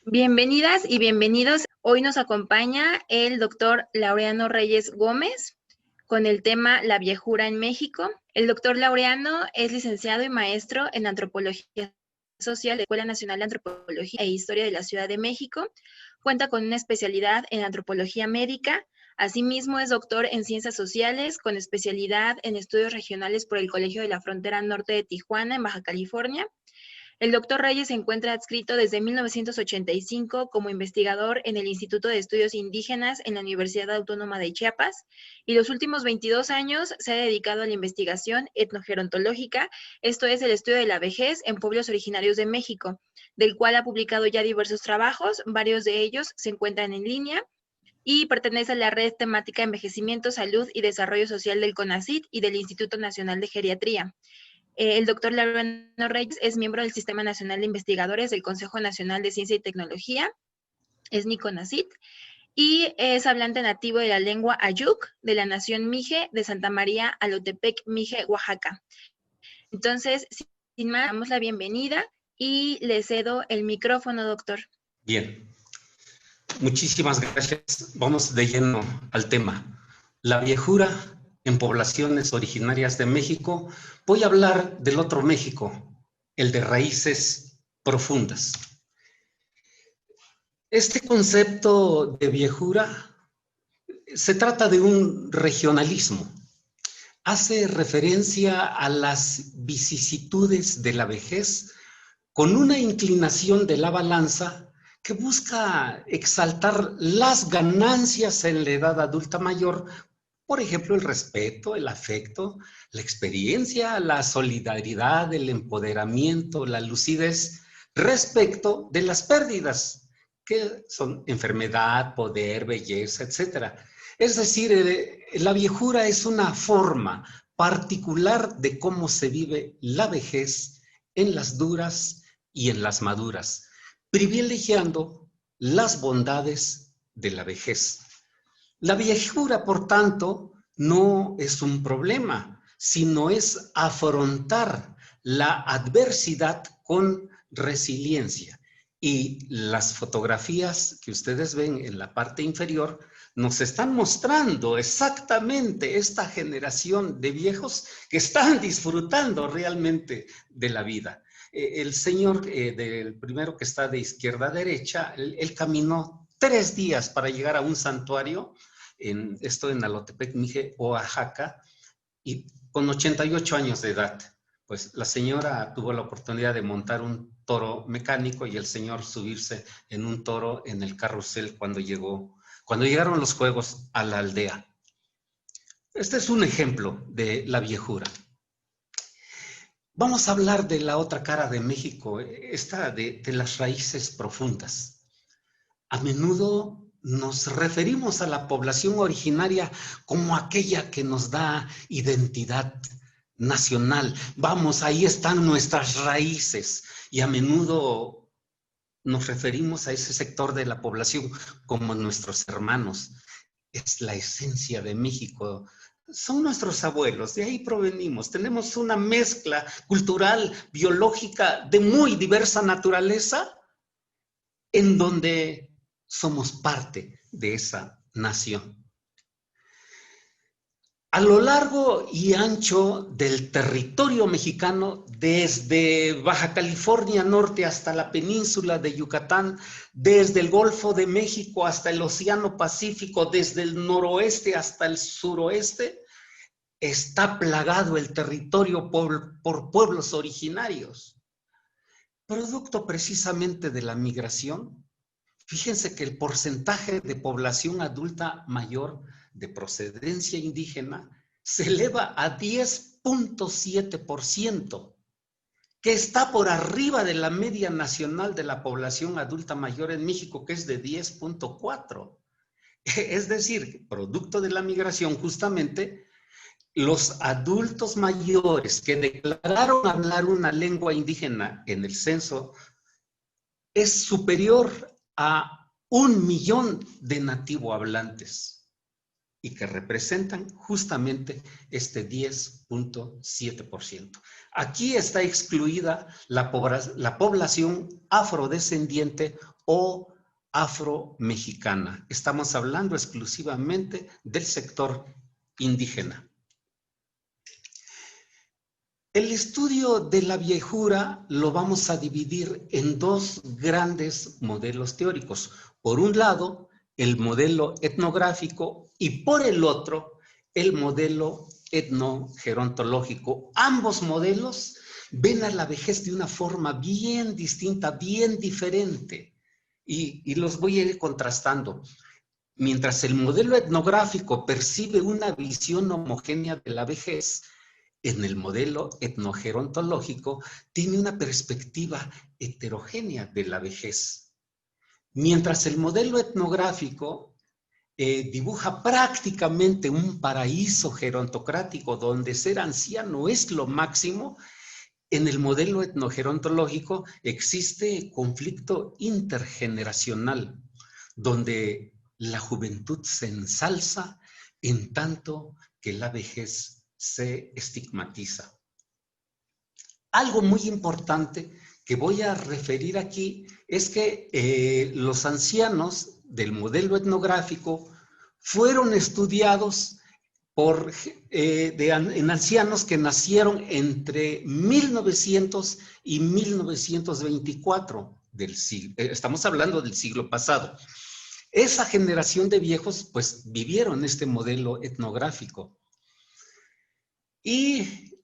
Bienvenidas y bienvenidos. Hoy nos acompaña el doctor Laureano Reyes Gómez con el tema La viejura en México. El doctor Laureano es licenciado y maestro en Antropología Social de la Escuela Nacional de Antropología e Historia de la Ciudad de México. Cuenta con una especialidad en Antropología Médica. Asimismo, es doctor en Ciencias Sociales con especialidad en Estudios Regionales por el Colegio de la Frontera Norte de Tijuana, en Baja California. El doctor Reyes se encuentra adscrito desde 1985 como investigador en el Instituto de Estudios Indígenas en la Universidad Autónoma de Chiapas y los últimos 22 años se ha dedicado a la investigación etnogerontológica, esto es el estudio de la vejez en pueblos originarios de México, del cual ha publicado ya diversos trabajos, varios de ellos se encuentran en línea y pertenece a la red temática Envejecimiento, Salud y Desarrollo Social del CONACYT y del Instituto Nacional de Geriatría. El doctor Laureano Reyes es miembro del Sistema Nacional de Investigadores del Consejo Nacional de Ciencia y Tecnología, es NICONACYT, y es hablante nativo de la lengua Ayuk, de la nación Mije, de Santa María Alotepec, Mije, Oaxaca. Entonces, sin más, damos la bienvenida y le cedo el micrófono, doctor. Bien, muchísimas gracias. Vamos de lleno al tema. La viejura en poblaciones originarias de México. Voy a hablar del otro México, el de raíces profundas. Este concepto de viejura se trata de un regionalismo. Hace referencia a las vicisitudes de la vejez con una inclinación de la balanza que busca exaltar las ganancias en la edad adulta mayor, por ejemplo, el respeto, el afecto, la experiencia, la solidaridad, el empoderamiento, la lucidez, respecto de las pérdidas, que son enfermedad, poder, belleza, etc. Es decir, la viejura es una forma particular de cómo se vive la vejez en las duras y en las maduras, privilegiando las bondades de la vejez. La viejura, por tanto, no es un problema, sino es afrontar la adversidad con resiliencia. Y las fotografías que ustedes ven en la parte inferior nos están mostrando exactamente esta generación de viejos que están disfrutando realmente de la vida. El señor del primero que está de izquierda a derecha, él caminó 3 días para llegar a un santuario, esto en Alotepec, Mije, Oaxaca, y con 88 años de edad. Pues la señora tuvo la oportunidad de montar un toro mecánico y el señor subirse en un toro en el carrusel cuando llegaron los juegos a la aldea. Este es un ejemplo de la viejura. Vamos a hablar de la otra cara de México, esta de las raíces profundas. A menudo nos referimos a la población originaria como aquella que nos da identidad nacional. Vamos, ahí están nuestras raíces. Y a menudo nos referimos a ese sector de la población como nuestros hermanos. Es la esencia de México. Son nuestros abuelos, de ahí provenimos. Tenemos una mezcla cultural, biológica, de muy diversa naturaleza, en donde somos parte de esa nación. A lo largo y ancho del territorio mexicano, desde Baja California Norte hasta la península de Yucatán, desde el Golfo de México hasta el Océano Pacífico, desde el noroeste hasta el suroeste, está plagado el territorio por pueblos originarios. Producto precisamente de la migración, fíjense que el porcentaje de población adulta mayor de procedencia indígena se eleva a 10.7%, que está por arriba de la media nacional de la población adulta mayor en México, que es de 10.4%. Es decir, producto de la migración, justamente, los adultos mayores que declararon hablar una lengua indígena en el censo es superior a 1 millón de nativohablantes. y que representan justamente este 10.7%. Aquí está excluida la población afrodescendiente o afromexicana. Estamos hablando exclusivamente del sector indígena. El estudio de la viejura lo vamos a dividir en dos grandes modelos teóricos. Por un lado, el modelo etnográfico y por el otro, el modelo etnogerontológico. Ambos modelos ven a la vejez de una forma bien distinta, bien diferente. Y los voy a ir contrastando. Mientras el modelo etnográfico percibe una visión homogénea de la vejez, en el modelo etnogerontológico tiene una perspectiva heterogénea de la vejez. Mientras el modelo etnográfico dibuja prácticamente un paraíso gerontocrático donde ser anciano es lo máximo, en el modelo etnogerontológico existe conflicto intergeneracional, donde la juventud se ensalza en tanto que la vejez se estigmatiza. Algo muy importante que voy a referir aquí es que los ancianos del modelo etnográfico fueron estudiados en ancianos que nacieron entre 1900 y 1924 del siglo. Estamos hablando del siglo pasado. Esa generación de viejos pues vivieron este modelo etnográfico. Y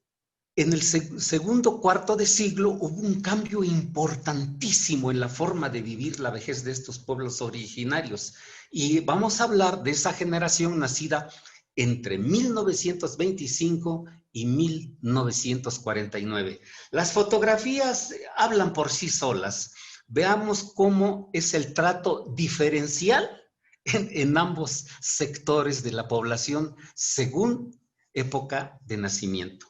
en el segundo cuarto de siglo hubo un cambio importantísimo en la forma de vivir la vejez de estos pueblos originarios. Y vamos a hablar de esa generación nacida entre 1925 y 1949. Las fotografías hablan por sí solas. Veamos cómo es el trato diferencial en ambos sectores de la población según época de nacimiento.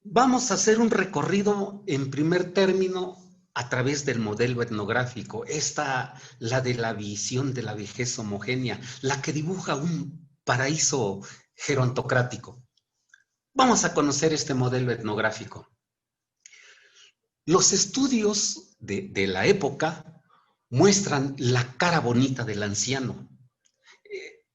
Vamos a hacer un recorrido en primer término a través del modelo etnográfico, la de la visión de la vejez homogénea, la que dibuja un paraíso gerontocrático. Vamos a conocer este modelo etnográfico. Los estudios de la época muestran la cara bonita del anciano.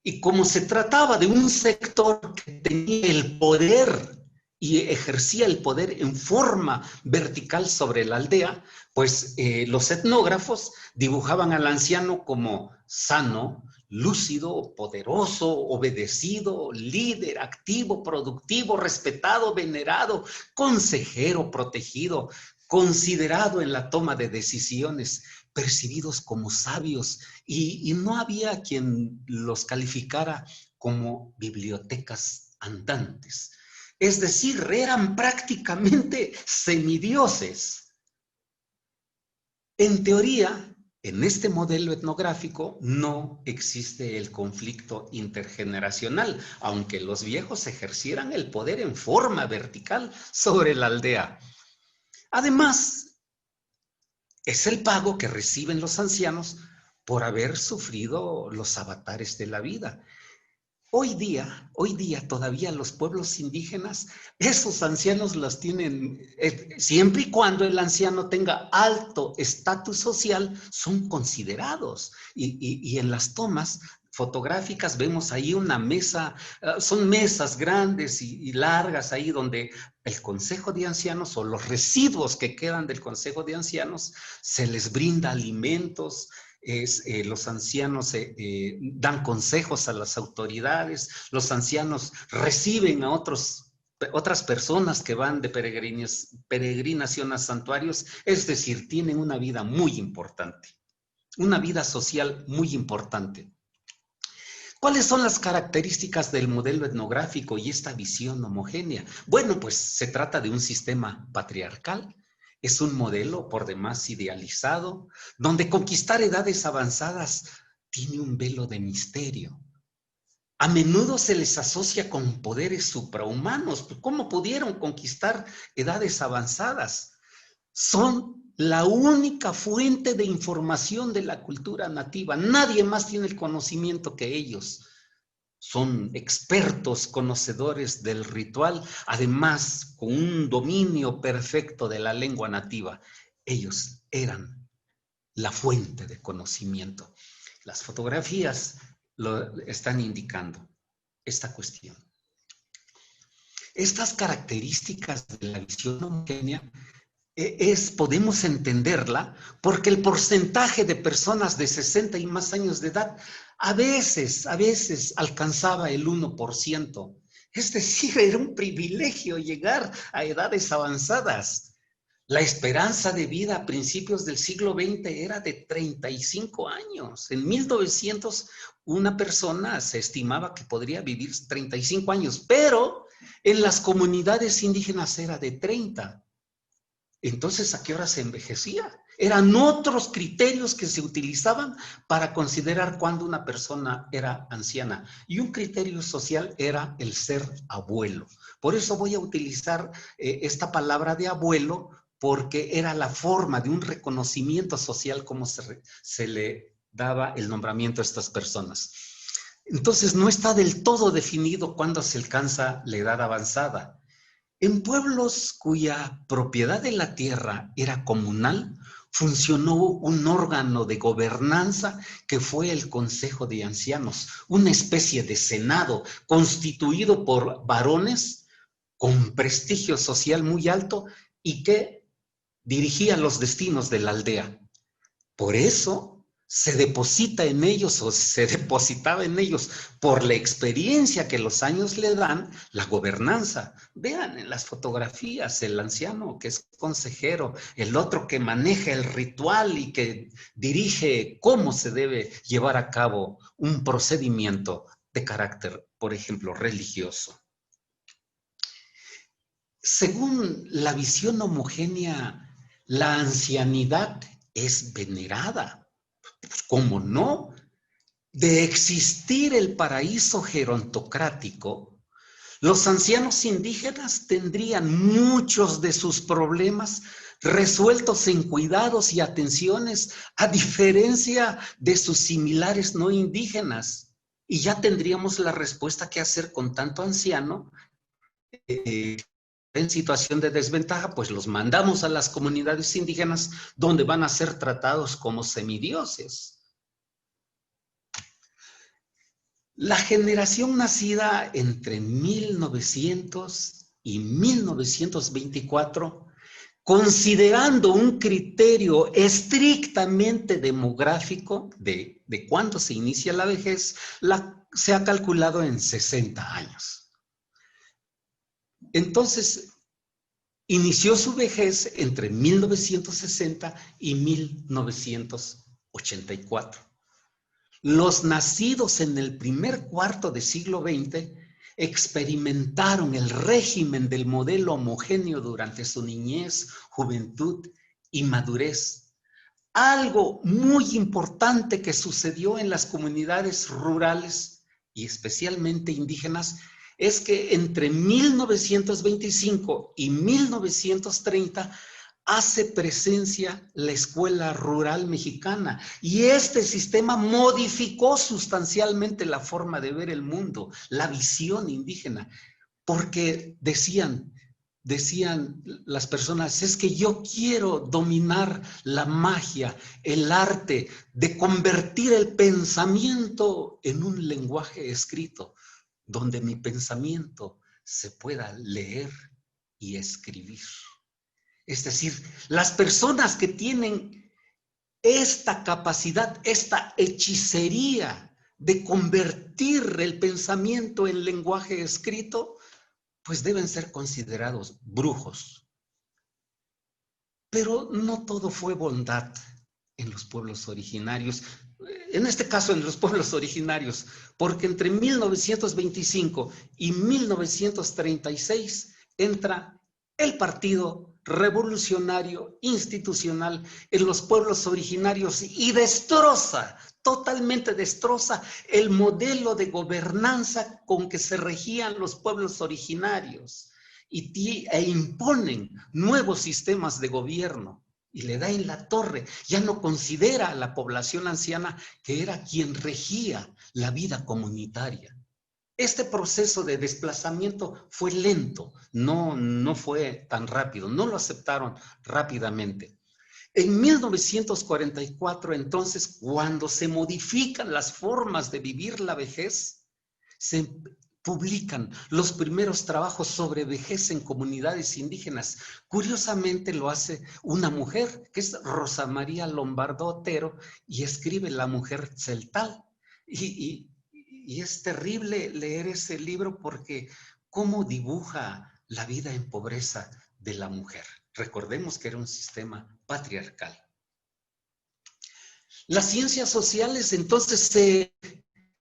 Y como se trataba de un sector que tenía el poder y ejercía el poder en forma vertical sobre la aldea, pues los etnógrafos dibujaban al anciano como sano, lúcido, poderoso, obedecido, líder, activo, productivo, respetado, venerado, consejero, protegido, considerado en la toma de decisiones, percibidos como sabios, y no había quien los calificara como bibliotecas andantes. Es decir, eran prácticamente semidioses. En teoría, en este modelo etnográfico no existe el conflicto intergeneracional, aunque los viejos ejercieran el poder en forma vertical sobre la aldea. Además, es el pago que reciben los ancianos por haber sufrido los avatares de la vida. Hoy día todavía los pueblos indígenas, esos ancianos los tienen, siempre y cuando el anciano tenga alto estatus social, son considerados. Y en las tomas fotográficas vemos ahí una mesa, son mesas grandes y largas ahí donde el Consejo de Ancianos o los residuos que quedan del Consejo de Ancianos se les brinda alimentos. Los ancianos dan consejos a las autoridades, los ancianos reciben a otras personas que van de peregrinación a santuarios, es decir, tienen una vida muy importante, una vida social muy importante. ¿Cuáles son las características del modelo etnográfico y esta visión homogénea? Bueno, pues se trata de un sistema patriarcal. Es un modelo por demás idealizado, donde conquistar edades avanzadas tiene un velo de misterio. A menudo se les asocia con poderes suprahumanos. ¿Cómo pudieron conquistar edades avanzadas? Son la única fuente de información de la cultura nativa. Nadie más tiene el conocimiento que ellos. Son expertos conocedores del ritual, además con un dominio perfecto de la lengua nativa. Ellos eran la fuente de conocimiento. Las fotografías lo están indicando esta cuestión. Estas características de la visión homogénea podemos entenderla porque el porcentaje de personas de 60 y más años de edad a veces alcanzaba el 1%. Es decir, era un privilegio llegar a edades avanzadas. La esperanza de vida a principios del siglo XX era de 35 años. En 1900, una persona se estimaba que podría vivir 35 años, pero en las comunidades indígenas era de 30. Entonces, ¿a qué hora se envejecía? Eran otros criterios que se utilizaban para considerar cuándo una persona era anciana. Y un criterio social era el ser abuelo. Por eso voy a utilizar esta palabra de abuelo, porque era la forma de un reconocimiento social como se le daba el nombramiento a estas personas. Entonces, no está del todo definido cuándo se alcanza la edad avanzada. En pueblos cuya propiedad de la tierra era comunal, funcionó un órgano de gobernanza que fue el Consejo de Ancianos, una especie de senado constituido por varones con prestigio social muy alto y que dirigía los destinos de la aldea. Por eso se deposita en ellos, o se depositaba en ellos, por la experiencia que los años le dan, la gobernanza. Vean en las fotografías el anciano que es consejero, el otro que maneja el ritual y que dirige cómo se debe llevar a cabo un procedimiento de carácter, por ejemplo, religioso. Según la visión homogénea, la ancianidad es venerada. Pues, ¿cómo no? De existir el paraíso gerontocrático, los ancianos indígenas tendrían muchos de sus problemas resueltos en cuidados y atenciones, a diferencia de sus similares no indígenas. Y ya tendríamos la respuesta: ¿qué hacer con tanto anciano en situación de desventaja? Pues los mandamos a las comunidades indígenas, donde van a ser tratados como semidioses. La generación nacida entre 1900 y 1924, considerando un criterio estrictamente demográfico de cuándo se inicia la vejez, se ha calculado en 60 años. Entonces, inició su vejez entre 1960 y 1984. Los nacidos en el primer cuarto del siglo XX experimentaron el régimen del modelo homogéneo durante su niñez, juventud y madurez. Algo muy importante que sucedió en las comunidades rurales y especialmente indígenas es que entre 1925 y 1930 hace presencia la escuela rural mexicana, y este sistema modificó sustancialmente la forma de ver el mundo, la visión indígena, porque decían las personas: es que yo quiero dominar la magia, el arte de convertir el pensamiento en un lenguaje escrito, donde mi pensamiento se pueda leer y escribir. Es decir, las personas que tienen esta capacidad, esta hechicería de convertir el pensamiento en lenguaje escrito, pues deben ser considerados brujos. Pero no todo fue bondad en los pueblos originarios. En este caso, en los pueblos originarios, porque entre 1925 y 1936 entra el Partido Revolucionario Institucional en los pueblos originarios y totalmente destroza el modelo de gobernanza con que se regían los pueblos originarios e imponen nuevos sistemas de gobierno. y le da en la torre. Ya no considera a la población anciana que era quien regía la vida comunitaria. Este proceso de desplazamiento fue lento, no fue tan rápido, no lo aceptaron rápidamente. En 1944, entonces, cuando se modifican las formas de vivir la vejez, se publican los primeros trabajos sobre vejez en comunidades indígenas. Curiosamente lo hace una mujer, que es Rosa María Lombardo Otero, y escribe La mujer celtal. Y es terrible leer ese libro porque cómo dibuja la vida en pobreza de la mujer. Recordemos que era un sistema patriarcal. Las ciencias sociales entonces se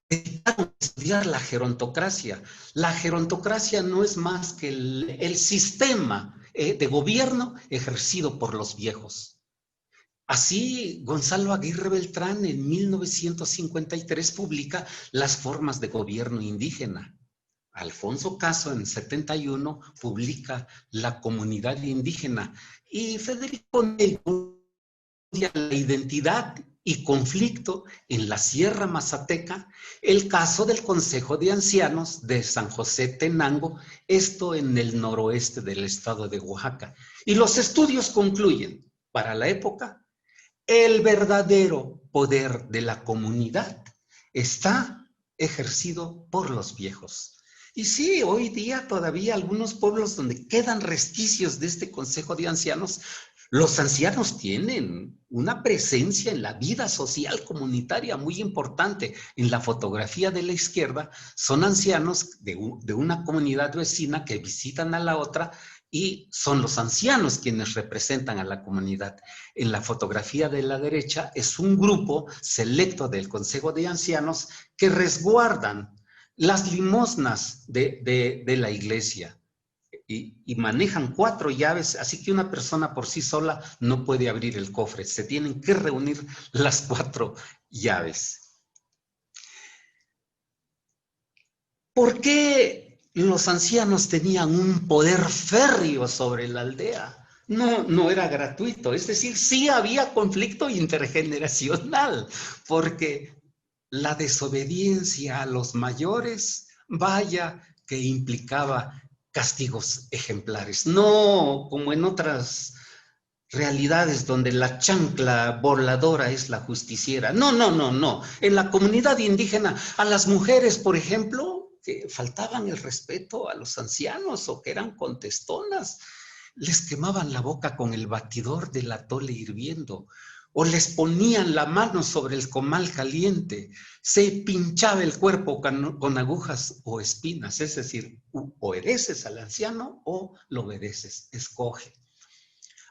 dedicaron a estudiar la gerontocracia. La gerontocracia no es más que el sistema de gobierno ejercido por los viejos. Así, Gonzalo Aguirre Beltrán en 1953 publica Las formas de gobierno indígena. Alfonso Caso en 71 publica La comunidad indígena y Federico Ney estudia la identidad y conflicto en la Sierra Mazateca, el caso del Consejo de Ancianos de San José Tenango, esto en el noroeste del estado de Oaxaca. Y los estudios concluyen, para la época, el verdadero poder de la comunidad está ejercido por los viejos. Y sí, hoy día todavía algunos pueblos donde quedan resquicios de este Consejo de Ancianos, los ancianos tienen una presencia en la vida social comunitaria muy importante. En la fotografía de la izquierda son ancianos de una comunidad vecina que visitan a la otra y son los ancianos quienes representan a la comunidad. En la fotografía de la derecha es un grupo selecto del Consejo de Ancianos que resguardan las limosnas de la iglesia. Y manejan 4 llaves, así que una persona por sí sola no puede abrir el cofre. Se tienen que reunir las 4 llaves. ¿Por qué los ancianos tenían un poder férreo sobre la aldea? No era gratuito, es decir, sí había conflicto intergeneracional, porque la desobediencia a los mayores, vaya que implicaba castigos ejemplares, no como en otras realidades donde la chancla voladora es la justiciera. No. En la comunidad indígena, a las mujeres, por ejemplo, que faltaban el respeto a los ancianos o que eran contestonas, les quemaban la boca con el batidor del atole hirviendo, o les ponían la mano sobre el comal caliente, se pinchaba el cuerpo con agujas o espinas, es decir, o obedeces al anciano o lo obedeces, escoge.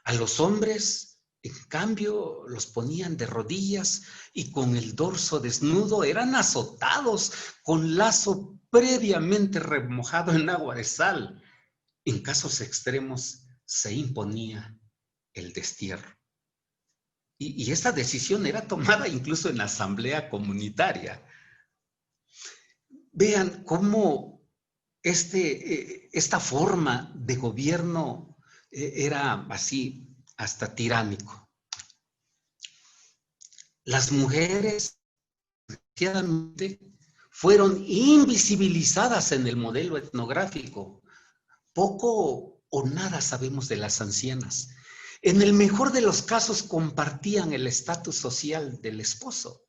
A los hombres, en cambio, los ponían de rodillas y con el dorso desnudo eran azotados con lazo previamente remojado en agua de sal. En casos extremos se imponía el destierro. Y esta decisión era tomada incluso en la asamblea comunitaria. Vean cómo esta forma de gobierno era así, hasta tiránico. Las mujeres, desgraciadamente, fueron invisibilizadas en el modelo etnográfico. Poco o nada sabemos de las ancianas. En el mejor de los casos compartían el estatus social del esposo.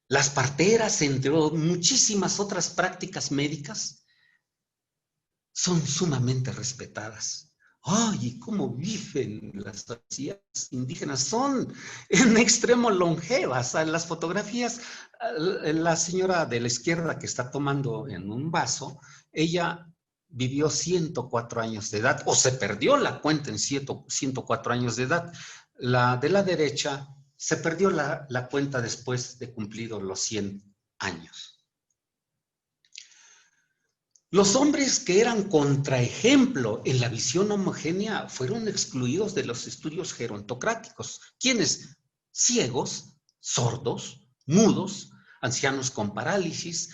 Las parteras, entre muchísimas otras prácticas médicas, son sumamente respetadas. ¡Ay, cómo viven las ancianas indígenas! Son en extremo longevas. En las fotografías, la señora de la izquierda que está tomando en un vaso, ella vivió 104 años de edad, o se perdió la cuenta en 104 años de edad. La de la derecha se perdió la cuenta después de cumplidos los 100 años. Los hombres que eran contraejemplo en la visión homogénea fueron excluidos de los estudios gerontocráticos. ¿Quiénes? Ciegos, sordos, mudos, ancianos con parálisis,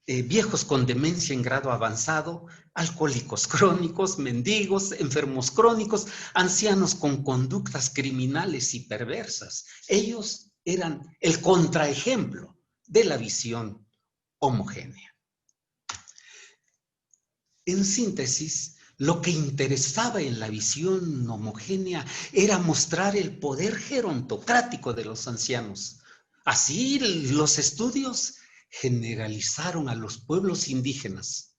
viejos con demencia en grado avanzado, alcohólicos crónicos, mendigos, enfermos crónicos, ancianos con conductas criminales y perversas. Ellos eran el contraejemplo de la visión homogénea. En síntesis, lo que interesaba en la visión homogénea era mostrar el poder gerontocrático de los ancianos. Así, los estudios generalizaron a los pueblos indígenas.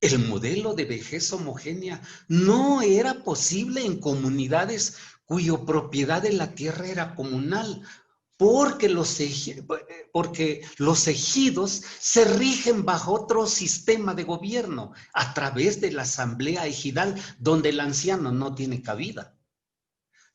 El modelo de vejez homogénea no era posible en comunidades cuya propiedad de la tierra era comunal, porque los ejidos se rigen bajo otro sistema de gobierno a través de la asamblea ejidal, donde el anciano no tiene cabida.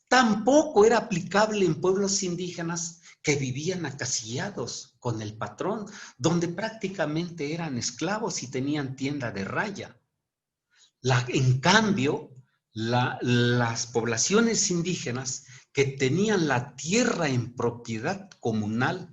Tampoco era aplicable en pueblos indígenas que vivían acasillados con el patrón, donde prácticamente eran esclavos y tenían tienda de raya. En cambio, las poblaciones indígenas que tenían la tierra en propiedad comunal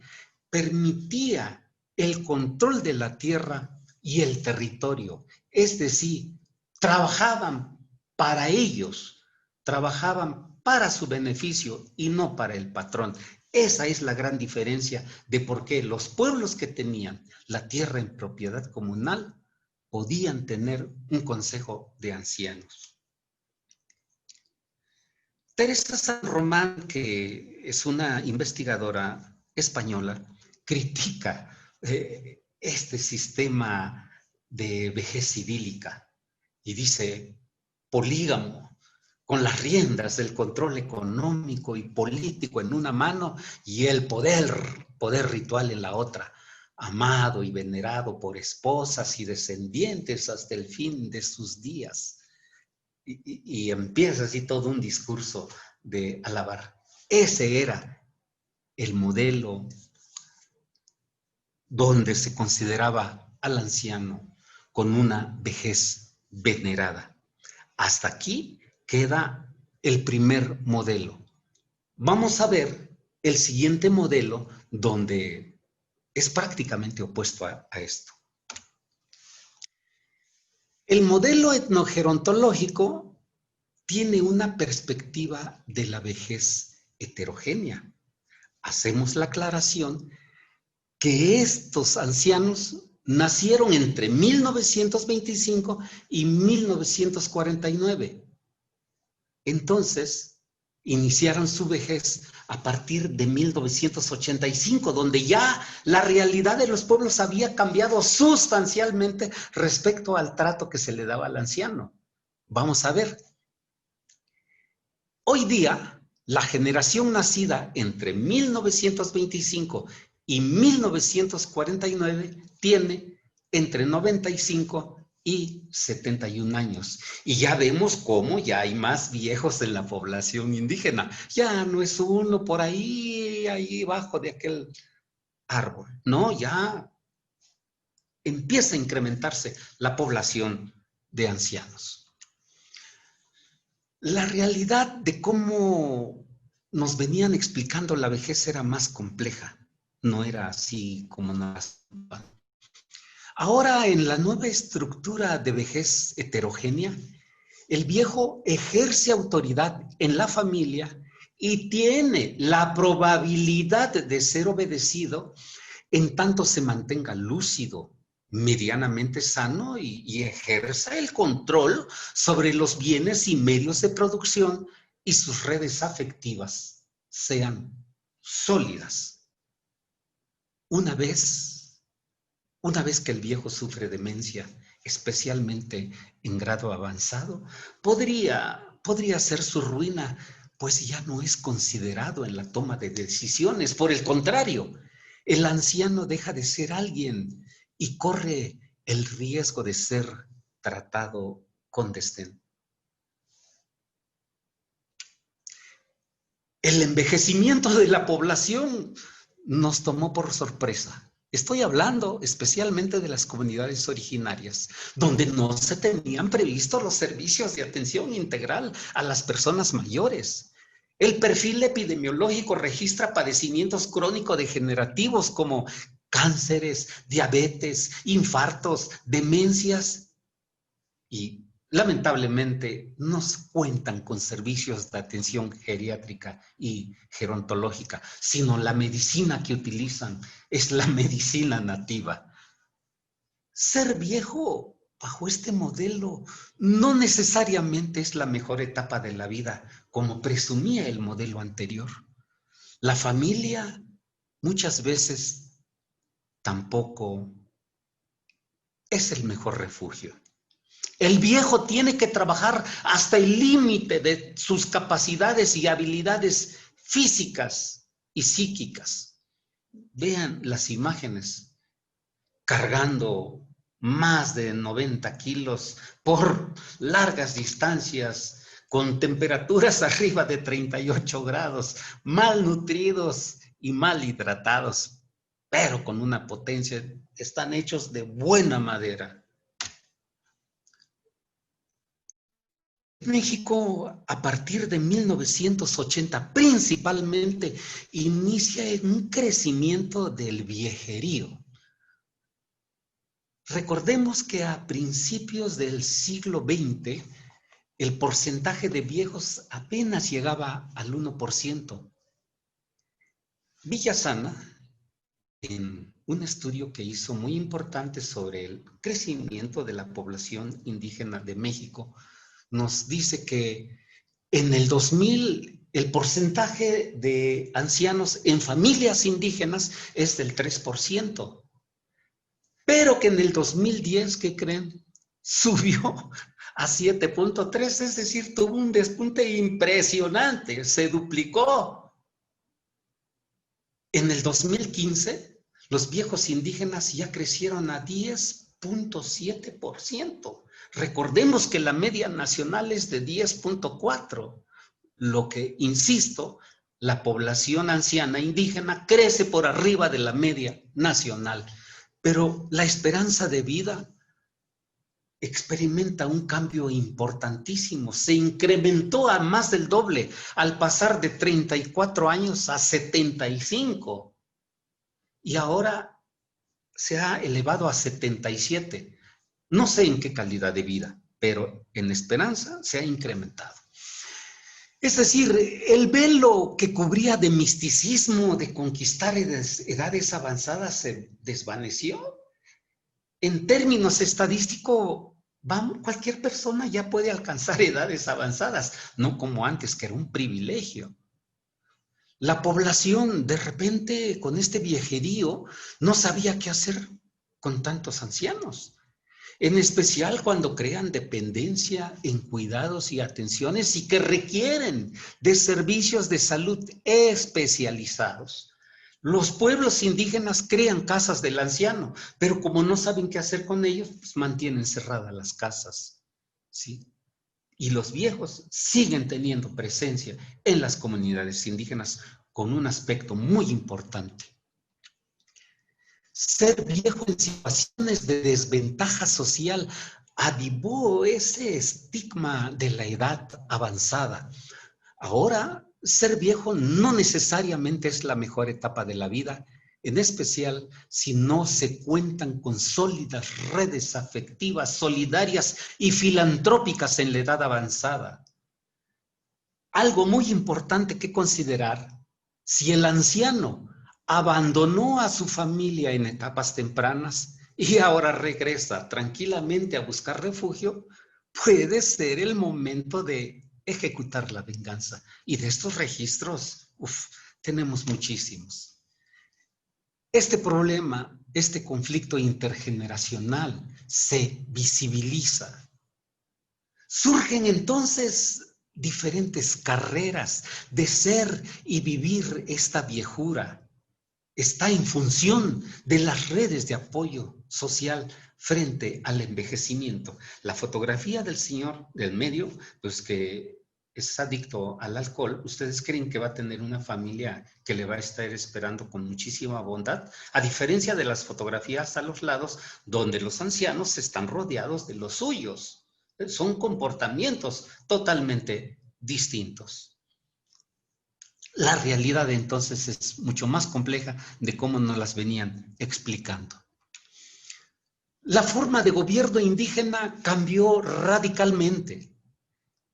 permitía el control de la tierra y el territorio. Es decir, trabajaban para ellos, trabajaban para su beneficio y no para el patrón. Esa es la gran diferencia de por qué los pueblos que tenían la tierra en propiedad comunal podían tener un consejo de ancianos. Teresa San Román, que es una investigadora española, critica este sistema de vejez idílica y dice: polígamo, con las riendas del control económico y político en una mano y el poder ritual en la otra, amado y venerado por esposas y descendientes hasta el fin de sus días. Y empieza así todo un discurso de alabar. Ese era el modelo donde se consideraba al anciano con una vejez venerada. Hasta aquí queda el primer modelo. Vamos a ver el siguiente modelo donde es prácticamente opuesto a esto. El modelo etnogerontológico tiene una perspectiva de la vejez heterogénea. Hacemos la aclaración que estos ancianos nacieron entre 1925 y 1949. Entonces, iniciaron su vejez a partir de 1985, donde ya la realidad de los pueblos había cambiado sustancialmente respecto al trato que se le daba al anciano. Vamos a ver. Hoy día, la generación nacida entre 1925 y 1949 tiene entre 95 y 71 años. Y ya vemos cómo ya hay más viejos en la población indígena. Ya no es uno por ahí abajo de aquel árbol. No, ya empieza a incrementarse la población de ancianos. La realidad de cómo nos venían explicando la vejez era más compleja. No era así como nos... Ahora, en la nueva estructura de vejez heterogénea, el viejo ejerce autoridad en la familia y tiene la probabilidad de ser obedecido en tanto se mantenga lúcido, medianamente sano y ejerza el control sobre los bienes y medios de producción y sus redes afectivas sean sólidas. Una vez que el viejo sufre demencia, especialmente en grado avanzado, podría ser su ruina, pues ya no es considerado en la toma de decisiones. Por el contrario, el anciano deja de ser alguien y corre el riesgo de ser tratado con desdén. El envejecimiento de la población nos tomó por sorpresa. Estoy hablando especialmente de las comunidades originarias, donde no se tenían previstos los servicios de atención integral a las personas mayores. El perfil epidemiológico registra padecimientos crónico-degenerativos como cánceres, diabetes, infartos, demencias y lamentablemente no cuentan con servicios de atención geriátrica y gerontológica, sino la medicina que utilizan es la medicina nativa. Ser viejo bajo este modelo no necesariamente es la mejor etapa de la vida, como presumía el modelo anterior. La familia muchas veces tampoco es el mejor refugio. El viejo tiene que trabajar hasta el límite de sus capacidades y habilidades físicas y psíquicas. Vean las imágenes cargando más de 90 kilos por largas distancias, con temperaturas arriba de 38 grados, malnutridos y mal hidratados, pero con una potencia. Están hechos de buena madera. México, a partir de 1980, principalmente, inicia un crecimiento del viejerío. Recordemos que a principios del siglo XX, el porcentaje de viejos apenas llegaba al 1%. Villasana, en un estudio que hizo muy importante sobre el crecimiento de la población indígena de México, nos dice que en el 2000 el porcentaje de ancianos en familias indígenas es del 3%, pero que en el 2010, ¿qué creen? Subió a 7.3, es decir, tuvo un despunte impresionante, se duplicó. En el 2015, los viejos indígenas ya crecieron a 10.7%. Recordemos que la media nacional es de 10.4%, lo que, insisto, la población anciana indígena crece por arriba de la media nacional, pero la esperanza de vida experimenta un cambio importantísimo, se incrementó a más del doble al pasar de 34 años a 75 y ahora se ha elevado a 77. No sé en qué calidad de vida, pero en esperanza se ha incrementado. Es decir, el velo que cubría de misticismo, de conquistar edades avanzadas se desvaneció. En términos estadísticos, cualquier persona ya puede alcanzar edades avanzadas, no como antes, que era un privilegio. La población, de repente, con este viejerío, no sabía qué hacer con tantos ancianos. En especial cuando crean dependencia en cuidados y atenciones y que requieren de servicios de salud especializados. Los pueblos indígenas crean casas del anciano, pero como no saben qué hacer con ellos, pues mantienen cerradas las casas, ¿sí? Y los viejos siguen teniendo presencia en las comunidades indígenas con un aspecto muy importante. Ser viejo en situaciones de desventaja social avivó ese estigma de la edad avanzada. Ahora, ser viejo no necesariamente es la mejor etapa de la vida, en especial si no se cuentan con sólidas redes afectivas, solidarias y filantrópicas en la edad avanzada. Algo muy importante que considerar: si el anciano abandonó a su familia en etapas tempranas y ahora regresa tranquilamente a buscar refugio, puede ser el momento de ejecutar la venganza. Y de estos registros, tenemos muchísimos. Este problema, este conflicto intergeneracional se visibiliza. Surgen entonces diferentes carreras de ser y vivir esta viejura. Está en función de las redes de apoyo social frente al envejecimiento. La fotografía del señor del medio, pues que es adicto al alcohol, ¿ustedes creen que va a tener una familia que le va a estar esperando con muchísima bondad? A diferencia de las fotografías a los lados, donde los ancianos están rodeados de los suyos. Son comportamientos totalmente distintos. La realidad entonces es mucho más compleja de cómo nos las venían explicando. La forma de gobierno indígena cambió radicalmente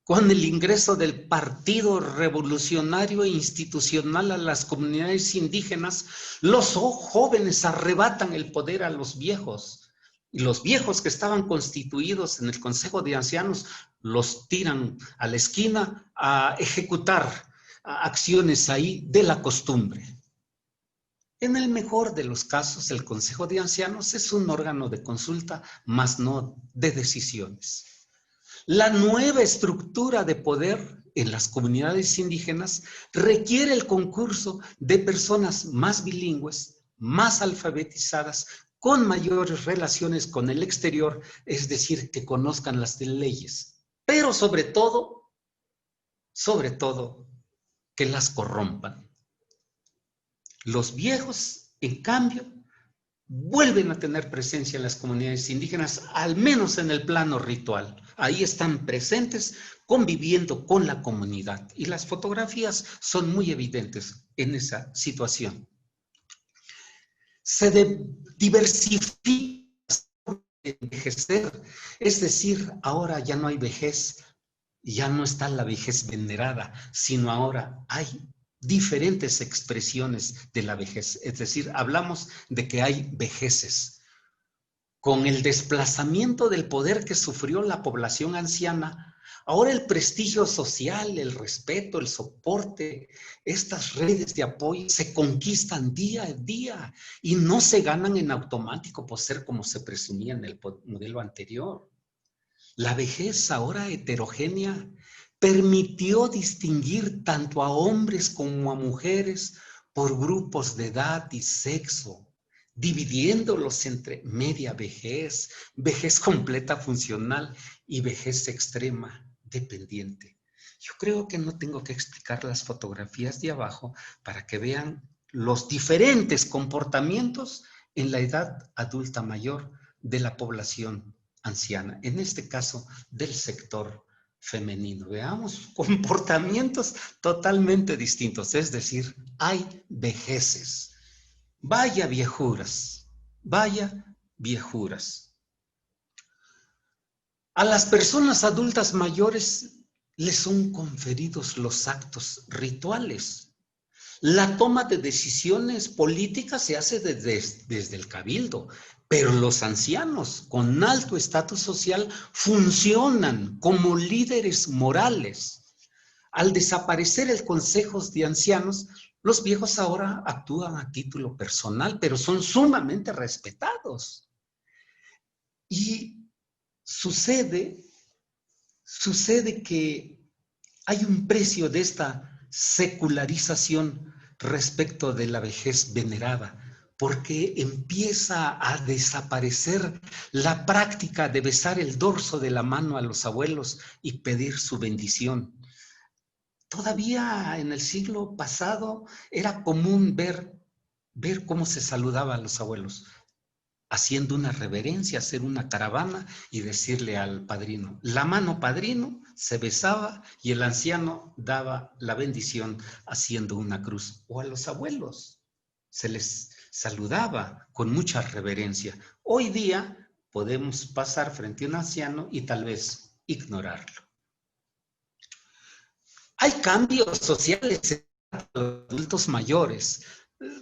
con el ingreso del Partido Revolucionario Institucional a las comunidades indígenas. Los jóvenes arrebatan el poder a los viejos, y los viejos que estaban constituidos en el Consejo de Ancianos los tiran a la esquina a ejecutar acciones ahí de la costumbre. En el mejor de los casos, el Consejo de Ancianos es un órgano de consulta, mas no de decisiones. La nueva estructura de poder en las comunidades indígenas requiere el concurso de personas más bilingües, más alfabetizadas, con mayores relaciones con el exterior, es decir, que conozcan las leyes, pero sobre todo, que las corrompan. Los viejos, en cambio, vuelven a tener presencia en las comunidades indígenas, al menos en el plano ritual. Ahí están presentes, conviviendo con la comunidad. Y las fotografías son muy evidentes en esa situación. Se diversifica el envejecer, es decir, ahora ya no hay vejez, ya no está la vejez venerada, sino ahora hay diferentes expresiones de la vejez. Es decir, hablamos de que hay vejeces. Con el desplazamiento del poder que sufrió la población anciana, ahora el prestigio social, el respeto, el soporte, estas redes de apoyo se conquistan día a día y no se ganan en automático por ser como se presumía en el modelo anterior. La vejez ahora heterogénea permitió distinguir tanto a hombres como a mujeres por grupos de edad y sexo, dividiéndolos entre media vejez, vejez completa funcional y vejez extrema dependiente. Yo creo que no tengo que explicar las fotografías de abajo para que vean los diferentes comportamientos en la edad adulta mayor de la población anciana, en este caso del sector femenino. Veamos comportamientos totalmente distintos, es decir, hay vejeces. Vaya viejuras, vaya viejuras. A las personas adultas mayores les son conferidos los actos rituales. La toma de decisiones políticas se hace desde el cabildo, pero los ancianos con alto estatus social funcionan como líderes morales. Al desaparecer el Consejo de Ancianos, los viejos ahora actúan a título personal, pero son sumamente respetados. Y sucede que hay un precio de esta secularización respecto de la vejez venerada, porque empieza a desaparecer la práctica de besar el dorso de la mano a los abuelos y pedir su bendición. Todavía en el siglo pasado era común ver cómo se saludaba a los abuelos, haciendo una reverencia, hacer una caravana y decirle al padrino, la mano padrino, se besaba y el anciano daba la bendición haciendo una cruz. O a los abuelos se les saludaba con mucha reverencia. Hoy día podemos pasar frente a un anciano y tal vez ignorarlo. Hay cambios sociales en los adultos mayores,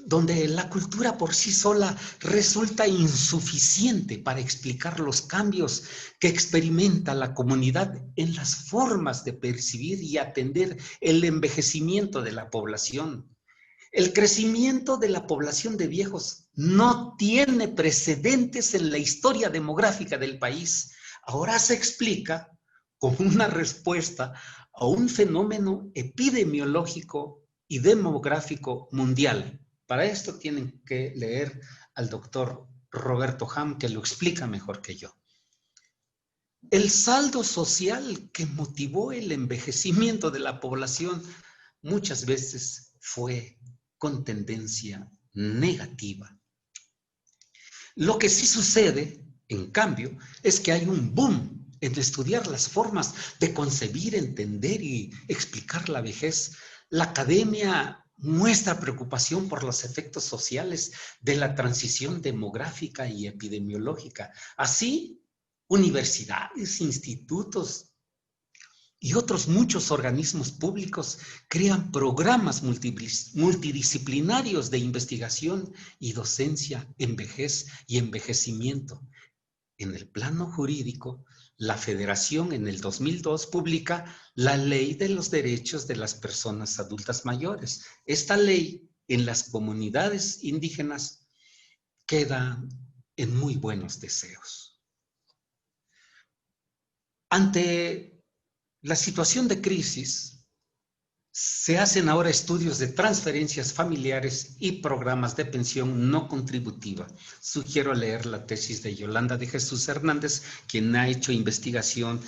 donde la cultura por sí sola resulta insuficiente para explicar los cambios que experimenta la comunidad en las formas de percibir y atender el envejecimiento de la población. El crecimiento de la población de viejos no tiene precedentes en la historia demográfica del país. Ahora se explica como una respuesta a un fenómeno epidemiológico y demográfico mundial. Para esto tienen que leer al doctor Roberto Ham, que lo explica mejor que yo. El saldo social que motivó el envejecimiento de la población muchas veces fue con tendencia negativa. Lo que sí sucede, en cambio, es que hay un boom en estudiar las formas de concebir, entender y explicar la vejez La academia muestra preocupación por los efectos sociales de la transición demográfica y epidemiológica. Así, universidades, institutos y otros muchos organismos públicos crean programas multidisciplinarios de investigación y docencia en vejez y envejecimiento. En el plano jurídico, la Federación en el 2002 publica la Ley de los Derechos de las Personas Adultas Mayores. Esta ley en las comunidades indígenas queda en muy buenos deseos. Ante la situación de crisis, se hacen ahora estudios de transferencias familiares y programas de pensión no contributiva. Sugiero leer la tesis de Yolanda de Jesús Hernández, quien ha hecho investigación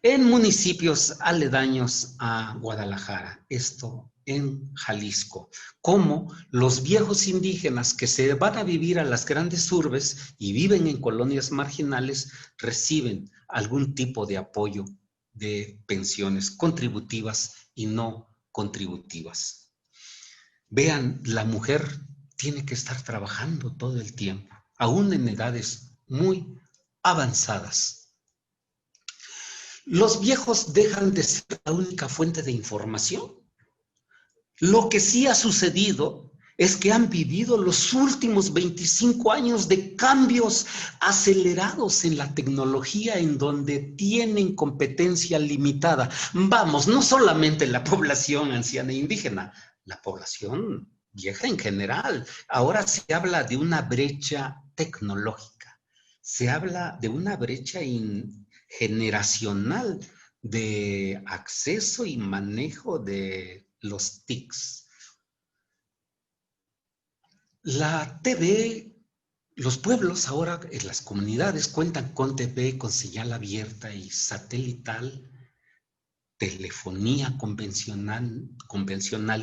en municipios aledaños a Guadalajara, esto en Jalisco, cómo los viejos indígenas que se van a vivir a las grandes urbes y viven en colonias marginales reciben algún tipo de apoyo de pensiones contributivas y no contributivas. Vean, la mujer tiene que estar trabajando todo el tiempo, aún en edades muy avanzadas. Los viejos dejan de ser la única fuente de información. Lo que sí ha sucedido es que han vivido los últimos 25 años de cambios acelerados en la tecnología, en donde tienen competencia limitada. Vamos, no solamente la población anciana e indígena, la población vieja en general. Ahora se habla de una brecha tecnológica, se habla de una brecha generacional de acceso y manejo de los TICs. La TV, los pueblos ahora en las comunidades cuentan con TV con señal abierta y satelital, telefonía convencional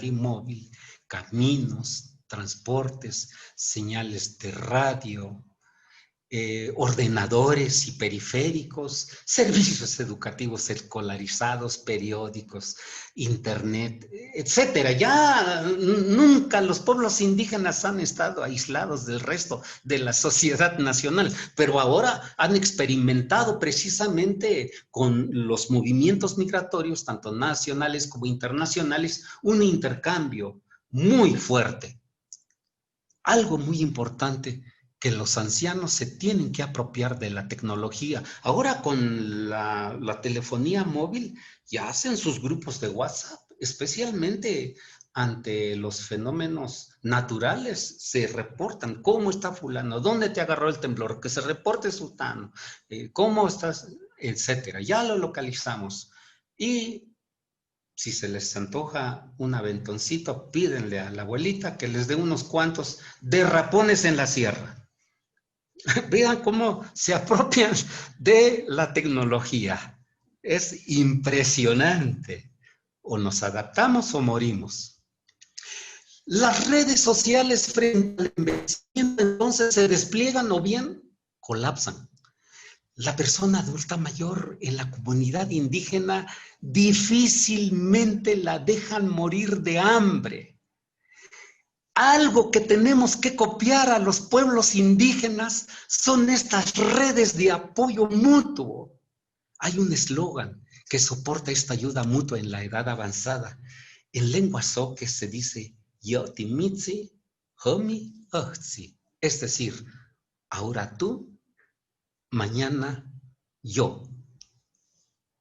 y móvil, caminos, transportes, señales de radio, ordenadores y periféricos, servicios educativos escolarizados, periódicos, internet, etcétera. Ya nunca los pueblos indígenas han estado aislados del resto de la sociedad nacional, pero ahora han experimentado precisamente con los movimientos migratorios, tanto nacionales como internacionales, un intercambio muy fuerte. Algo muy importante, que los ancianos se tienen que apropiar de la tecnología. Ahora con la telefonía móvil ya hacen sus grupos de WhatsApp, especialmente ante los fenómenos naturales. Se reportan cómo está fulano, dónde te agarró el temblor, que se reporte sultano, cómo estás, etcétera. Ya lo localizamos. Y si se les antoja un aventoncito, pídenle a la abuelita que les dé unos cuantos derrapones en la sierra. Vean cómo se apropian de la tecnología. Es impresionante. O nos adaptamos o morimos. Las redes sociales frente al envejecimiento entonces se despliegan o bien colapsan. La persona adulta mayor en la comunidad indígena difícilmente la dejan morir de hambre. Algo que tenemos que copiar a los pueblos indígenas son estas redes de apoyo mutuo. Hay un eslogan que soporta esta ayuda mutua en la edad avanzada. En lengua zoque se dice Yotimitzi, Homi, Ohtzi. Es decir, ahora tú, mañana yo.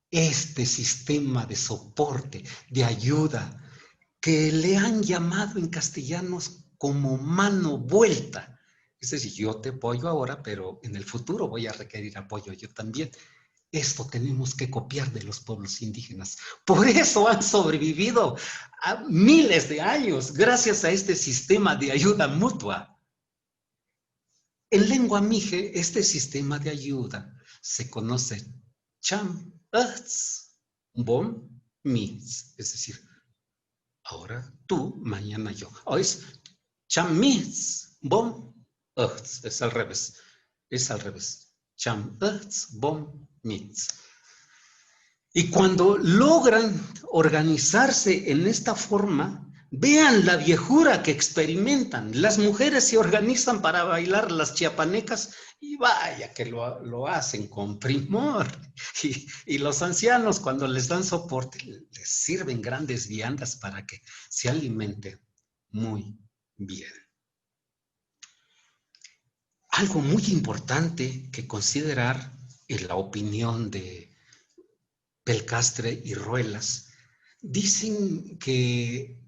Este sistema de soporte, de ayuda, que le han llamado en castellanos como mano vuelta. Es decir, yo te apoyo ahora, pero en el futuro voy a requerir apoyo yo también. Esto tenemos que copiar de los pueblos indígenas. Por eso han sobrevivido a miles de años, gracias a este sistema de ayuda mutua. En lengua mije, este sistema de ayuda se conoce cham, bom, mis, es decir, ahora tú, mañana yo. O es cham, mis, bom, es al revés. Es al revés. Cham, bom, mis. Y cuando logran organizarse en esta forma, vean la viejura que experimentan. Las mujeres se organizan para bailar las chiapanecas y vaya que lo hacen con primor. Y los ancianos, cuando les dan soporte, les sirven grandes viandas para que se alimenten muy bien. Algo muy importante que considerar en la opinión de Belcastre y Ruelas, dicen que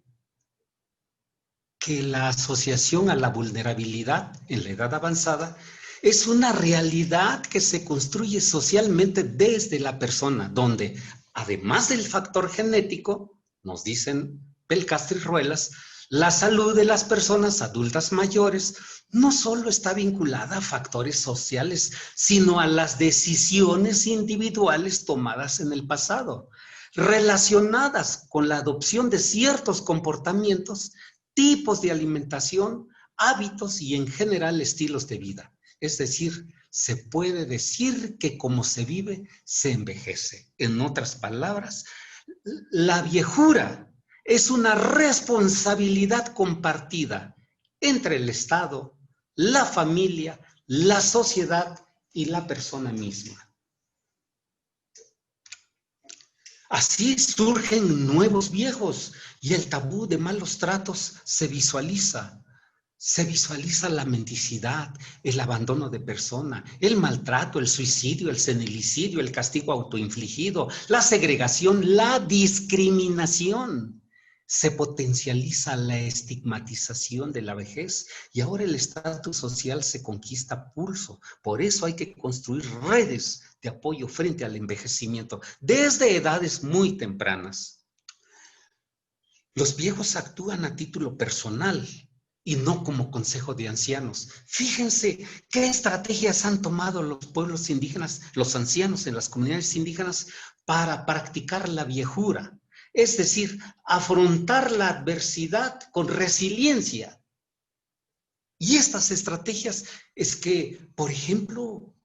la asociación a la vulnerabilidad en la edad avanzada es una realidad que se construye socialmente desde la persona, donde además del factor genético, nos dicen Belcastre y Ruelas, la salud de las personas adultas mayores no solo está vinculada a factores sociales, sino a las decisiones individuales tomadas en el pasado, relacionadas con la adopción de ciertos comportamientos, tipos de alimentación, hábitos y en general estilos de vida. Es decir, se puede decir que como se vive, se envejece. En otras palabras, la viejura es una responsabilidad compartida entre el Estado, la familia, la sociedad y la persona misma. Así surgen nuevos viejos y el tabú de malos tratos se visualiza. Se visualiza la mendicidad, el abandono de persona, el maltrato, el suicidio, el senilicidio, el castigo autoinfligido, la segregación, la discriminación. Se potencializa la estigmatización de la vejez y ahora el estatus social se conquista a pulso. Por eso hay que construir redes de apoyo frente al envejecimiento desde edades muy tempranas. Los viejos actúan a título personal y no como consejo de ancianos. Fíjense qué estrategias han tomado los pueblos indígenas, los ancianos en las comunidades indígenas para practicar la viejura. Es decir, afrontar la adversidad con resiliencia. Y estas estrategias es que, por ejemplo,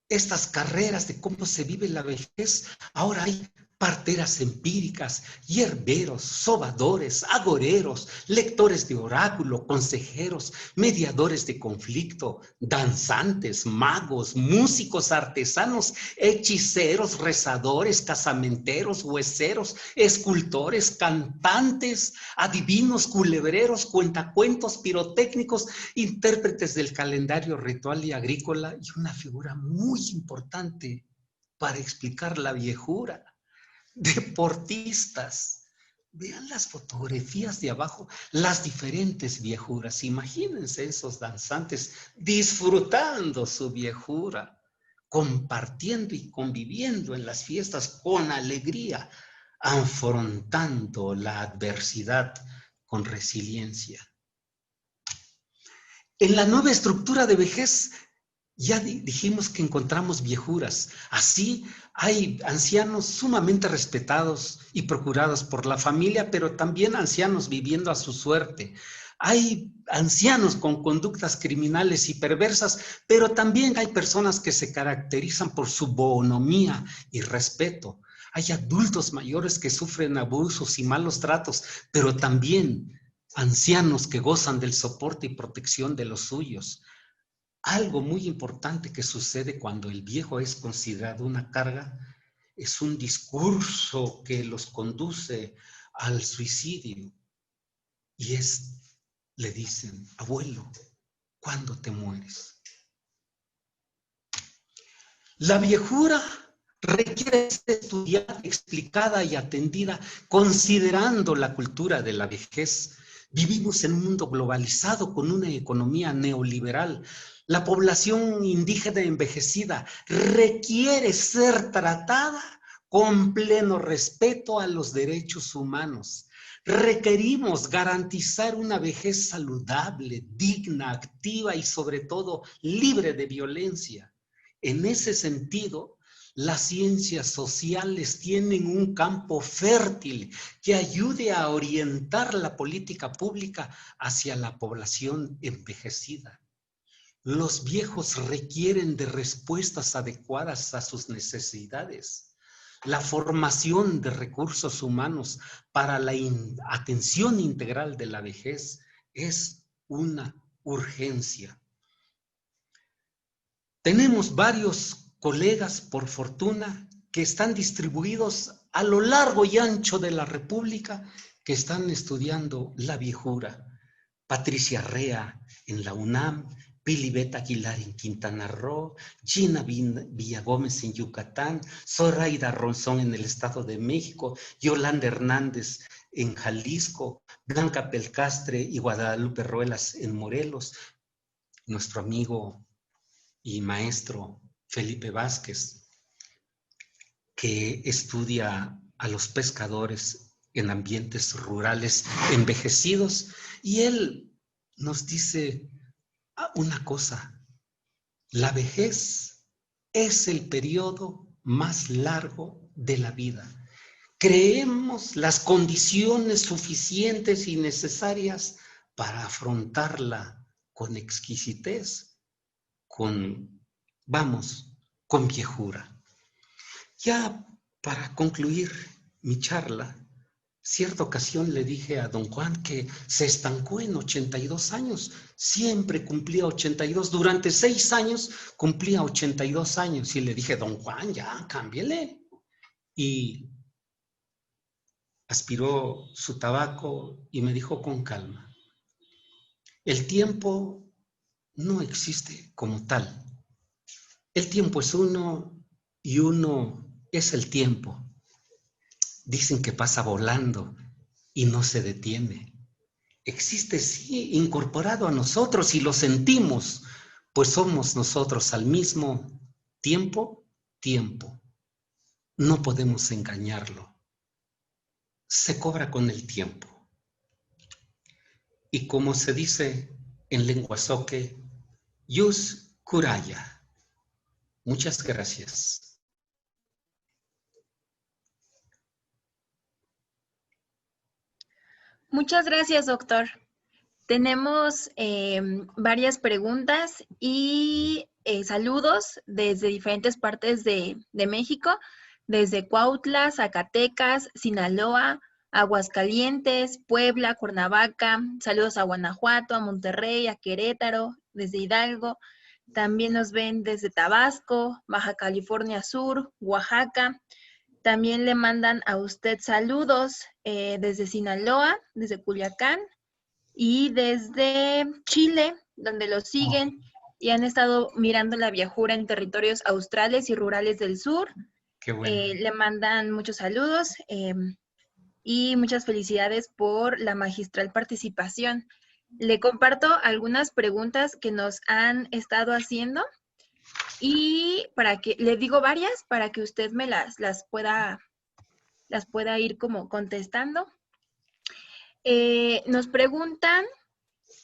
estas carreras de cómo se vive la vejez, ahora hay parteras empíricas, hierberos, sobadores, agoreros, lectores de oráculo, consejeros, mediadores de conflicto, danzantes, magos, músicos, artesanos, hechiceros, rezadores, casamenteros, hueseros, escultores, cantantes, adivinos, culebreros, cuentacuentos, pirotécnicos, intérpretes del calendario ritual y agrícola, y una figura muy importante para explicar la viejura: deportistas. Vean las fotografías de abajo, las diferentes viejuras. Imagínense esos danzantes disfrutando su viejura, compartiendo y conviviendo en las fiestas con alegría, afrontando la adversidad con resiliencia. En la nueva estructura de vejez, ya dijimos que encontramos viejuras. Así hay ancianos sumamente respetados y procurados por la familia, pero también ancianos viviendo a su suerte. Hay ancianos con conductas criminales y perversas, pero también hay personas que se caracterizan por su bonomía y respeto. Hay adultos mayores que sufren abusos y malos tratos, pero también ancianos que gozan del soporte y protección de los suyos. Algo muy importante que sucede cuando el viejo es considerado una carga es un discurso que los conduce al suicidio. Y le dicen: abuelo, ¿cuándo te mueres? La viejura requiere ser estudiada, explicada y atendida considerando la cultura de la vejez. Vivimos en un mundo globalizado con una economía neoliberal. La población indígena envejecida requiere ser tratada con pleno respeto a los derechos humanos. Requerimos garantizar una vejez saludable, digna, activa y sobre todo libre de violencia. En ese sentido, las ciencias sociales tienen un campo fértil que ayude a orientar la política pública hacia la población envejecida. Los viejos requieren de respuestas adecuadas a sus necesidades. la formación de recursos humanos para la atención integral de la vejez es una urgencia. Tenemos varios colegas, por fortuna, que están distribuidos a lo largo y ancho de la República, que están estudiando la viejura. Patricia Rea en la UNAM, Pilibet Aguilar en Quintana Roo, Gina Villagómez en Yucatán, Zoraida Ronzón en el Estado de México, Yolanda Hernández en Jalisco, Blanca Pelcastre y Guadalupe Ruelas en Morelos, nuestro amigo y maestro Felipe Vázquez, que estudia a los pescadores en ambientes rurales envejecidos, y él nos dice una cosa: la vejez es el periodo más largo de la vida. Creemos las condiciones suficientes y necesarias para afrontarla con exquisitez, con viejura. Ya para concluir mi charla, cierta ocasión le dije a don Juan que se estancó en 82 años. Siempre cumplía 82. Durante 6 años cumplía 82 años. Y le dije, don Juan, ya, cámbiele. Y aspiró su tabaco y me dijo con calma: el tiempo no existe como tal. El tiempo es uno y uno es el tiempo. Dicen que pasa volando y no se detiene. Existe, sí, incorporado a nosotros y lo sentimos, pues somos nosotros al mismo tiempo. No podemos engañarlo. Se cobra con el tiempo. Y como se dice en lengua zoque, Yus Kuraya. Muchas gracias. Muchas gracias, doctor. Tenemos varias preguntas y saludos desde diferentes partes de México, desde Cuautla, Zacatecas, Sinaloa, Aguascalientes, Puebla, Cuernavaca. Saludos a Guanajuato, a Monterrey, a Querétaro, desde Hidalgo. También nos ven desde Tabasco, Baja California Sur, Oaxaca. También le mandan a usted saludos desde Sinaloa, desde Culiacán y desde Chile, donde lo siguen y han estado mirando la viejura en territorios australes y rurales del sur. Qué bueno. Le mandan muchos saludos y muchas felicidades por la magistral participación. Le comparto algunas preguntas que nos han estado haciendo y le digo varias para que usted me las pueda ir como contestando. Nos preguntan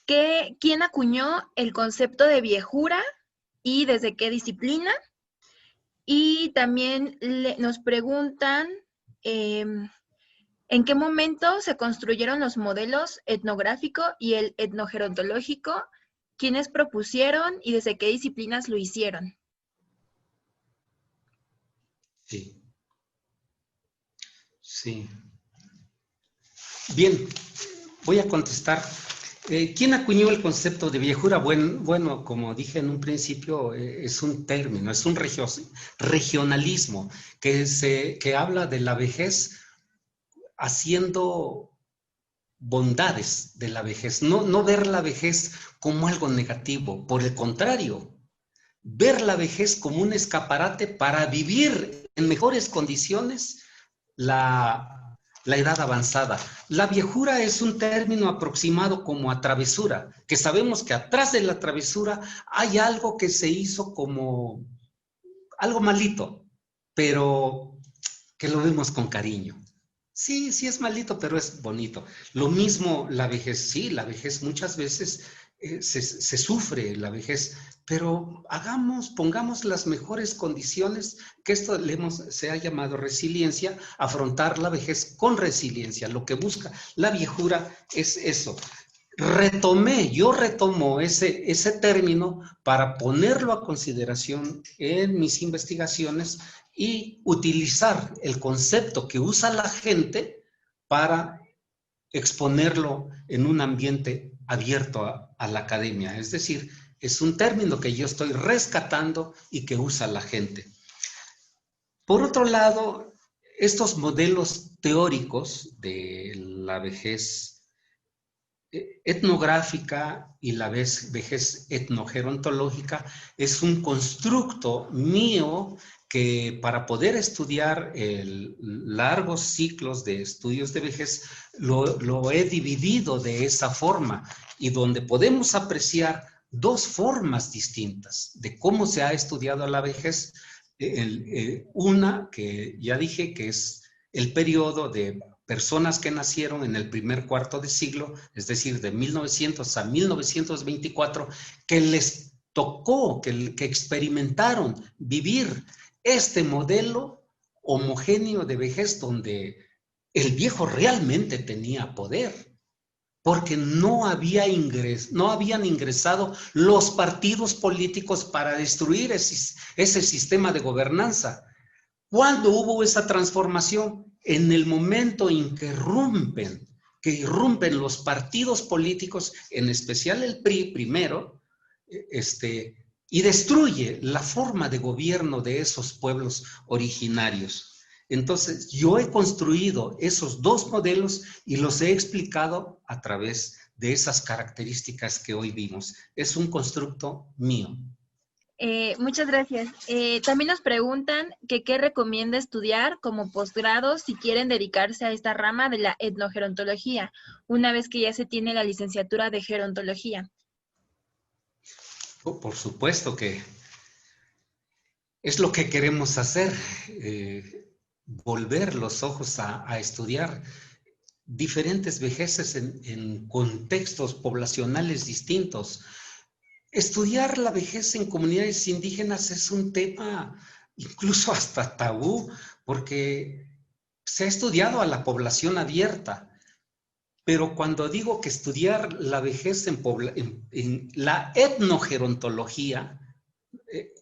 quién acuñó el concepto de viejura y desde qué disciplina. Y también nos preguntan en qué momento se construyeron los modelos etnográfico y el etnogerontológico, quiénes propusieron y desde qué disciplinas lo hicieron. Sí. Bien, voy a contestar. ¿Quién acuñó el concepto de viejura? Bueno, como dije en un principio, es un término, es un regionalismo que habla de la vejez haciendo bondades de la vejez. No ver la vejez como algo negativo, por el contrario, ver la vejez como un escaparate para vivir en mejores condiciones la edad avanzada. La viejura es un término aproximado como a travesura, que sabemos que atrás de la travesura hay algo que se hizo como algo malito, pero que lo vemos con cariño. Sí es malito, pero es bonito. Lo mismo la vejez, sí, la vejez muchas veces se sufre, la vejez, pero pongamos las mejores condiciones, que esto se ha llamado resiliencia, afrontar la vejez con resiliencia. Lo que busca la viejura es eso. yo retomo ese término para ponerlo a consideración en mis investigaciones y utilizar el concepto que usa la gente para exponerlo en un ambiente abierto a la academia. Es decir, es un término que yo estoy rescatando y que usa la gente. Por otro lado, estos modelos teóricos de la vejez etnográfica y la vejez etnogerontológica es un constructo mío que para poder estudiar largos ciclos de estudios de vejez lo he dividido de esa forma y donde podemos apreciar dos formas distintas de cómo se ha estudiado la vejez. Una que ya dije que es el periodo de personas que nacieron en el primer cuarto de siglo, es decir, de 1900 a 1924, que les tocó, que experimentaron vivir este modelo homogéneo de vejez donde el viejo realmente tenía poder, porque no habían ingresado los partidos políticos para destruir ese sistema de gobernanza. ¿Cuándo hubo esa transformación? En el momento en que irrumpen los partidos políticos, en especial el PRI primero, y destruye la forma de gobierno de esos pueblos originarios. Entonces, yo he construido esos dos modelos y los he explicado a través de esas características que hoy vimos. Es un constructo mío. Muchas gracias. También nos preguntan que qué recomienda estudiar como posgrado si quieren dedicarse a esta rama de la etnogerontología, una vez que ya se tiene la licenciatura de gerontología. Por supuesto que es lo que queremos hacer, volver los ojos a estudiar diferentes vejeces en contextos poblacionales distintos. Estudiar la vejez en comunidades indígenas es un tema incluso hasta tabú, porque se ha estudiado a la población abierta, pero cuando digo que estudiar la vejez en la etnogerontología,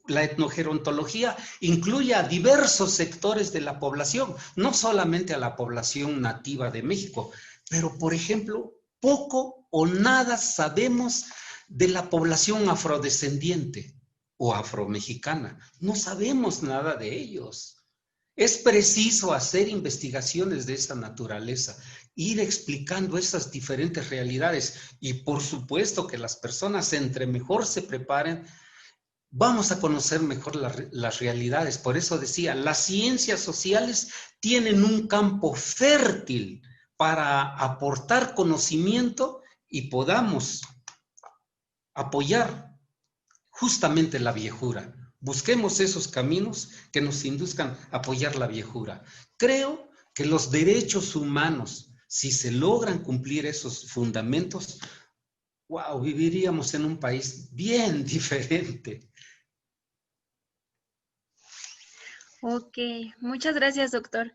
la etnogerontología incluye a diversos sectores de la población, no solamente a la población nativa de México, pero por ejemplo, poco o nada sabemos de la población afrodescendiente o afromexicana. No sabemos nada de ellos. Es preciso hacer investigaciones de esa naturaleza, ir explicando esas diferentes realidades y por supuesto que las personas entre mejor se preparen, vamos a conocer mejor las realidades. Por eso decía, las ciencias sociales tienen un campo fértil para aportar conocimiento y podamos apoyar justamente la viejura. Busquemos esos caminos que nos induzcan a apoyar la viejura. Creo que los derechos humanos, si se logran cumplir esos fundamentos, wow, viviríamos en un país bien diferente. Ok, muchas gracias, doctor.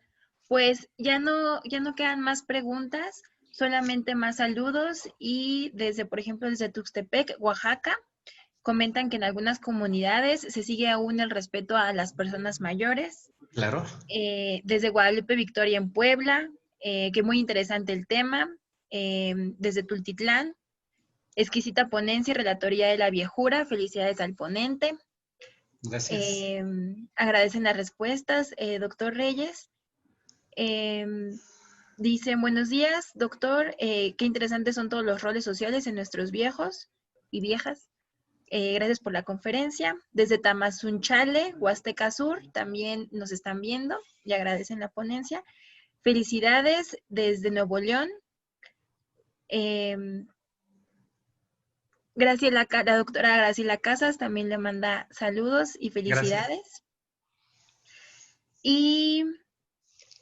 Pues ya no quedan más preguntas, solamente más saludos y desde, por ejemplo, desde Tuxtepec, Oaxaca, comentan que en algunas comunidades se sigue aún el respeto a las personas mayores. Claro. Desde Guadalupe Victoria en Puebla, que muy interesante el tema. Desde Tultitlán, exquisita ponencia y relatoría de la viejura. Felicidades al ponente. Gracias. Agradecen las respuestas, doctor Reyes. Dicen, buenos días, doctor. Qué interesantes son todos los roles sociales en nuestros viejos y viejas. Gracias por la conferencia. Desde Tamazunchale, Huasteca Sur, también nos están viendo y agradecen la ponencia. Felicidades desde Nuevo León. La doctora Graciela Casas también le manda saludos y felicidades. Gracias. Y,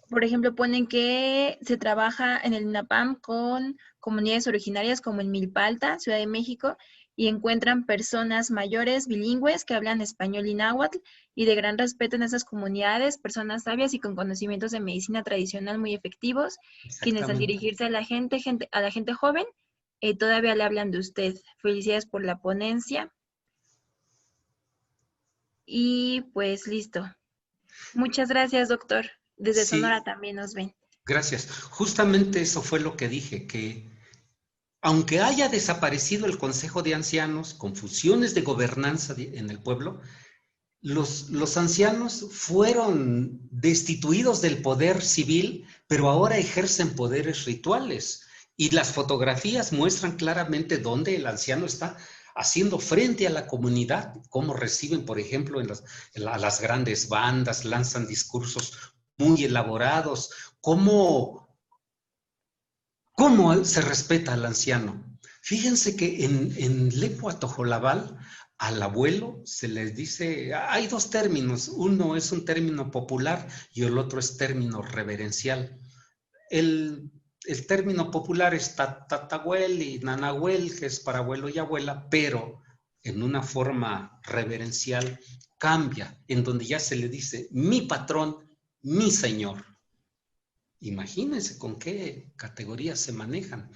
por ejemplo, ponen que se trabaja en el INAPAM con comunidades originarias como en Milpalta, Ciudad de México, y encuentran personas mayores bilingües que hablan español y náhuatl y de gran respeto en esas comunidades, personas sabias y con conocimientos de medicina tradicional muy efectivos, quienes al dirigirse a la gente joven todavía le hablan de usted. Felicidades por la ponencia. Y pues listo. Muchas gracias, doctor. Desde Sí, Sonora también nos ven. gracias. Justamente eso fue lo que dije, que aunque haya desaparecido el Consejo de Ancianos con funciones de gobernanza en el pueblo, los ancianos fueron destituidos del poder civil, pero ahora ejercen poderes rituales. Y las fotografías muestran claramente dónde el anciano está haciendo frente a la comunidad, cómo reciben, por ejemplo, a las grandes bandas, lanzan discursos muy elaborados, cómo se respeta al anciano. Fíjense que en lengua tojolabal, al abuelo se les dice, hay dos términos, uno es un término popular y el otro es término reverencial. El término popular es tatahuel y nanahuel, que es para abuelo y abuela, pero en una forma reverencial cambia, en donde ya se le dice mi patrón, mi señor. Imagínense con qué categorías se manejan.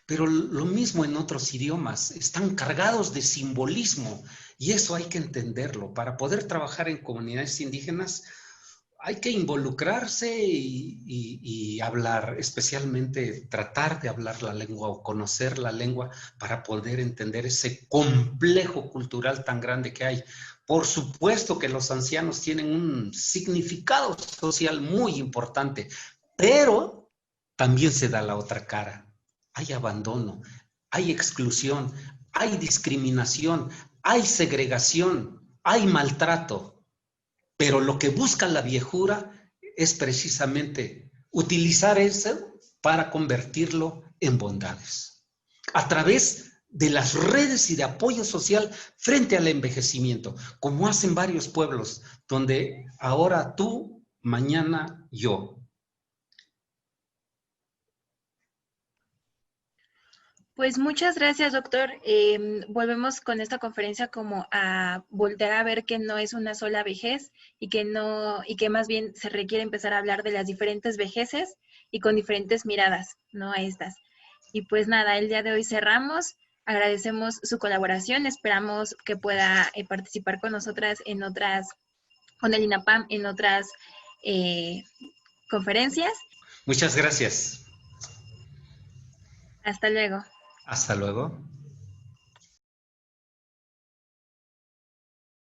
Pero lo mismo en otros idiomas, están cargados de simbolismo y eso hay que entenderlo. Para poder trabajar en comunidades indígenas hay que involucrarse y hablar, especialmente tratar de hablar la lengua o conocer la lengua para poder entender ese complejo cultural tan grande que hay. Por supuesto que los ancianos tienen un significado social muy importante, pero también se da la otra cara. Hay abandono, hay exclusión, hay discriminación, hay segregación, hay maltrato. Pero lo que busca la viejura es precisamente utilizar eso para convertirlo en bondades. A través de las redes y de apoyo social frente al envejecimiento, como hacen varios pueblos, donde ahora tú, mañana yo. Pues muchas gracias, doctor. Volvemos con esta conferencia como a voltear a ver que no es una sola vejez y que no, y que más bien se requiere empezar a hablar de las diferentes vejeces y con diferentes miradas, ¿no? A estas. Y pues nada, el día de hoy cerramos. Agradecemos su colaboración. Esperamos que pueda participar con nosotras en otras, con el INAPAM en otras eh, conferencias. Muchas gracias. Hasta luego. Hasta luego.